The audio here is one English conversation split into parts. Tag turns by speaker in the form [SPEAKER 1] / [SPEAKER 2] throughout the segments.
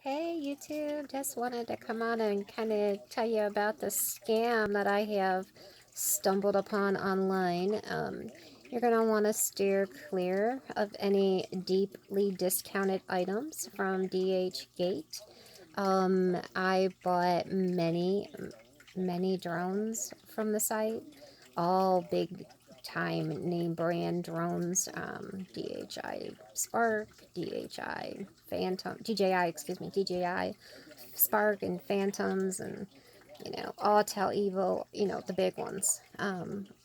[SPEAKER 1] Hey YouTube, just wanted to come on and kind of tell you about the scam that I have stumbled upon online. You're going to want to steer clear of any deeply discounted items from DHgate. I bought many drones from the site, all big time name brand drones, DHI Spark, DHI Phantom, DJI, excuse me, DJI Spark and Phantoms, and Autel Evo, the big ones.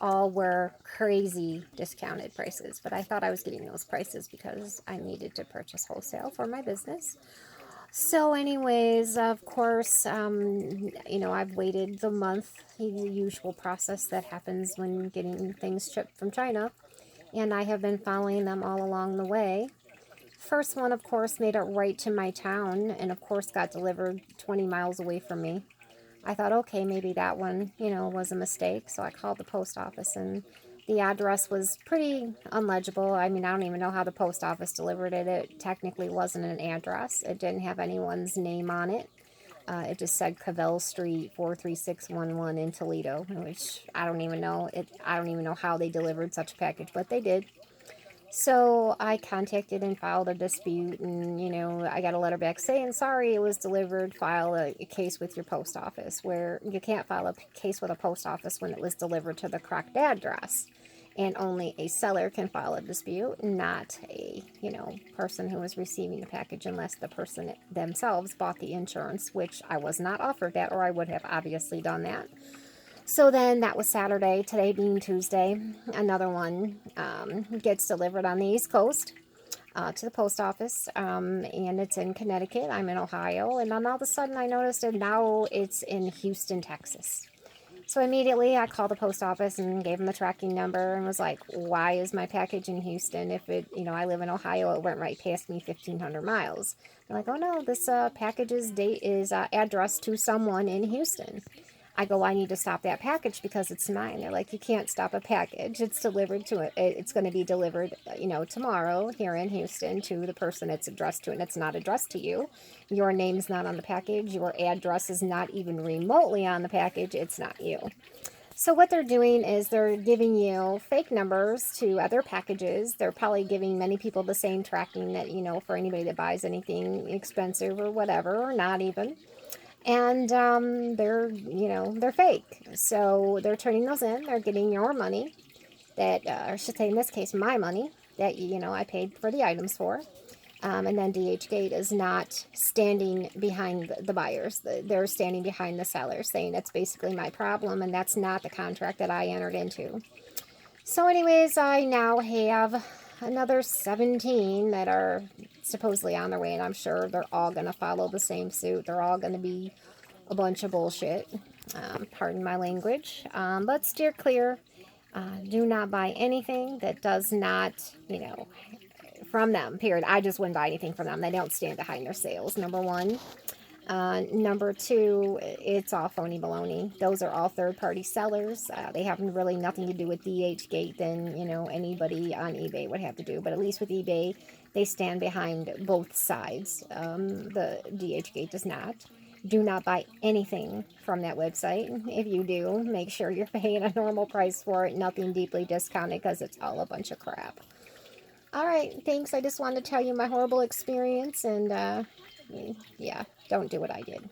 [SPEAKER 1] All were crazy discounted prices, but I thought I was getting those prices because I needed to purchase wholesale for my business. So anyways, of course, I've waited the month, the usual process that happens when getting things shipped from China, and I have been following them all along the way. First one, of course, made it right to my town, and of course got delivered 20 miles away from me. I thought, okay, maybe that one, was a mistake, so I called the post office, and the address was pretty unlegible. I mean, I don't even know how the post office delivered it. It technically wasn't an address. It didn't have anyone's name on it. It just said Cavell Street 43611 in Toledo, which I don't even know. I don't even know how they delivered such a package, but they did. So I contacted and filed a dispute, and I got a letter back saying, sorry, it was delivered. File a case with your post office, where you can't file a case with a post office when it was delivered to the correct address. And only a seller can file a dispute, not a, person who was receiving the package, unless the person themselves bought the insurance, which I was not offered that, or I would have obviously done that. So then that was Saturday, today being Tuesday. Another one gets delivered on the East Coast to the post office, and it's in Connecticut. I'm in Ohio, and then all of a sudden I noticed that now it's in Houston, Texas. So immediately I called the post office and gave them the tracking number and was like, why is my package in Houston? If it, I live in Ohio, it went right past me 1,500 miles. They're like, oh no, this package's date is addressed to someone in Houston. I go, I need to stop that package because it's mine. They're like, you can't stop a package. It's delivered to it. It's going to be delivered, tomorrow here in Houston to the person it's addressed to, and it's not addressed to you. Your name's not on the package. Your address is not even remotely on the package. It's not you. So what they're doing is they're giving you fake numbers to other packages. They're probably giving many people the same tracking that, for anybody that buys anything expensive or whatever, or not even. And they're fake. So they're turning those in. They're getting your money that, or I should say in this case, my money that, I paid for the items for. And then DHgate is not standing behind the buyers. They're standing behind the sellers, saying it's basically my problem, and that's not the contract that I entered into. So anyways, I now have another 17 that are supposedly on their way, and I'm sure they're all going to follow the same suit. They're all going to be a bunch of bullshit. Pardon my language. But steer clear. Do not buy anything that does not, from them, period. I just wouldn't buy anything from them. They don't stand behind their sales, number one. Number two, it's all phony baloney. Those are all third-party sellers. They have really nothing to do with DHgate than, anybody on eBay would have to do. But at least with eBay, they stand behind both sides. The DHgate does not. Do not buy anything from that website. If you do, make sure you're paying a normal price for it, nothing deeply discounted, because it's all a bunch of crap. Alright, thanks. I just wanted to tell you my horrible experience, and yeah, don't do what I did.